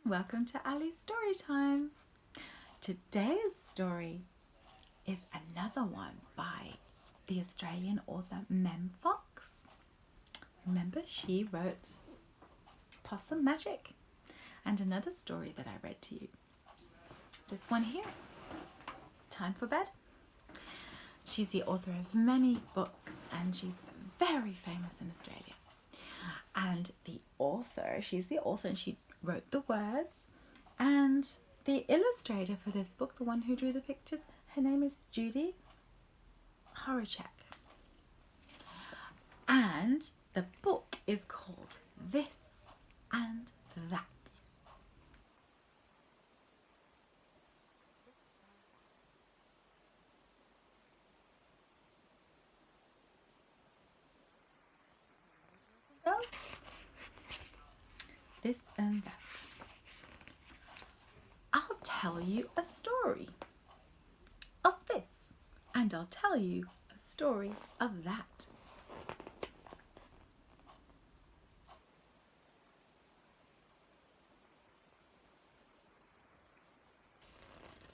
Welcome to Ali's Storytime. Today's story is another one by the Australian author Mem Fox. Remember, she wrote Possum Magic and another story that I read to you. This one here, Time for Bed. She's the author of many books and she's very famous in Australia. And she's the author and she wrote the words, and the illustrator for this book, the one who drew the pictures, her name is Judy Horacek. And the book is called This and That. This and That. I'll tell you a story of this, and I'll tell you a story of that.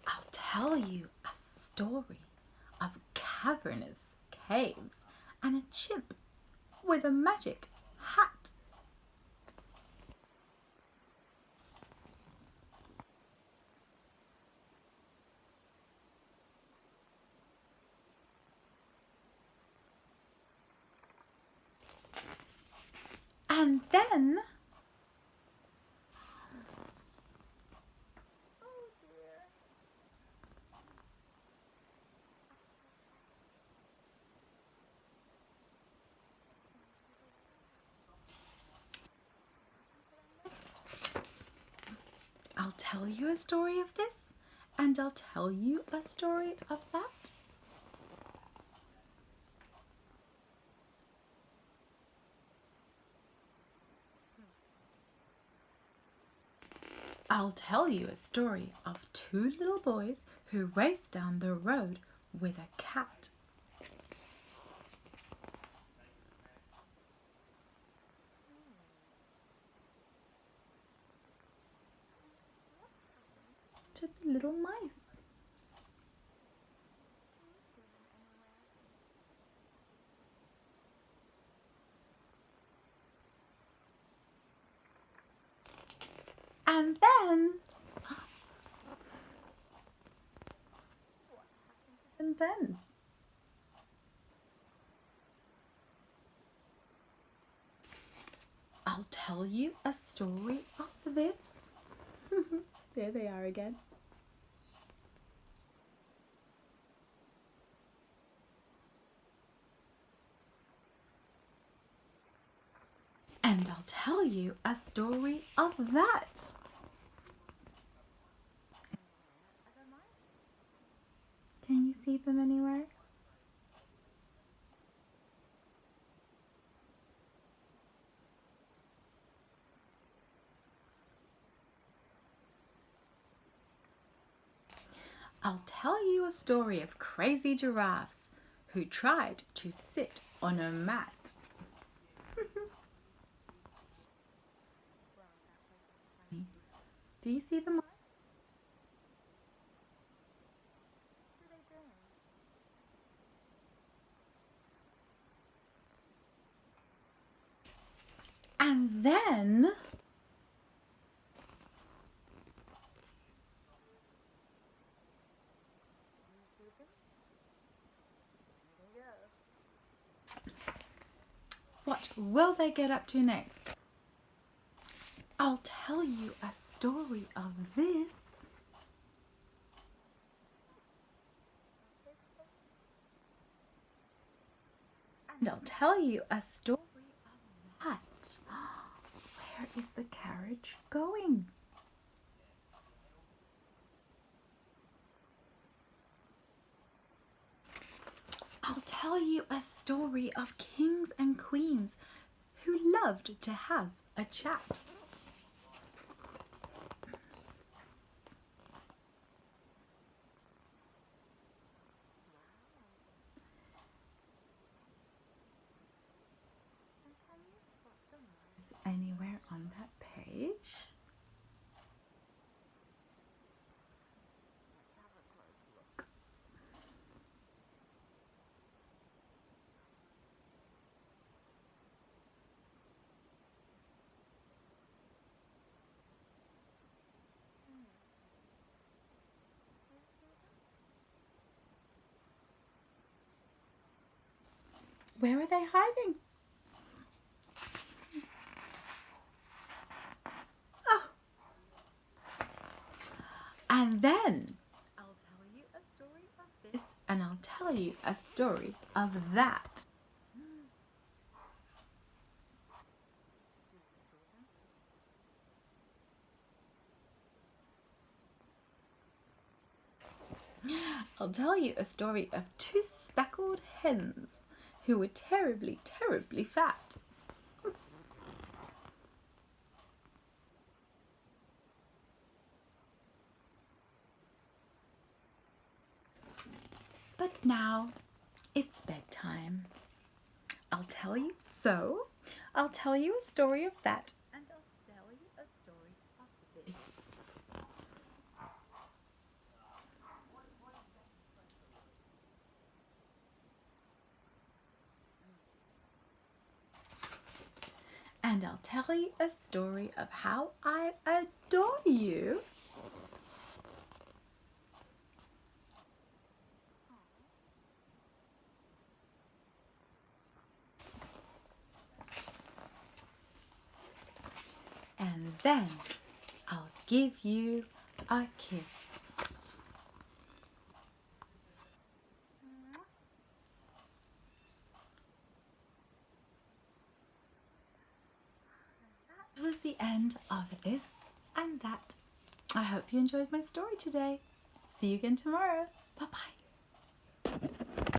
I'll tell you a story of cavernous caves and a chimp with a magic hat. And then I'll tell you a story of this, and I'll tell you a story of that. I'll tell you a story of two little boys who race down the road with a cat. To the little mice. And then and then I'll tell you a story of this. There they are again. And I'll tell you a story of that. Can you see them anywhere? I'll tell you a story of crazy giraffes who tried to sit on a mat. Do you see them? And then what will they get up to next? I'll tell you a story of this. And I'll tell you a story of that. Where is the carriage going? I'll tell you a story of kings and queens who loved to have a chat. Anywhere on that page? Where are they hiding? Oh. And then I'll tell you a story of this, and I'll tell you a story of that. I'll tell you a story of two speckled hens who were terribly, terribly fat. But now it's bedtime. I'll tell you a story of that, and I'll tell you a story of this. And I'll tell you a story of how I adore you. And then I'll give you a kiss. That was the end of this and that. I hope you enjoyed my story today. See you again tomorrow. Bye-bye.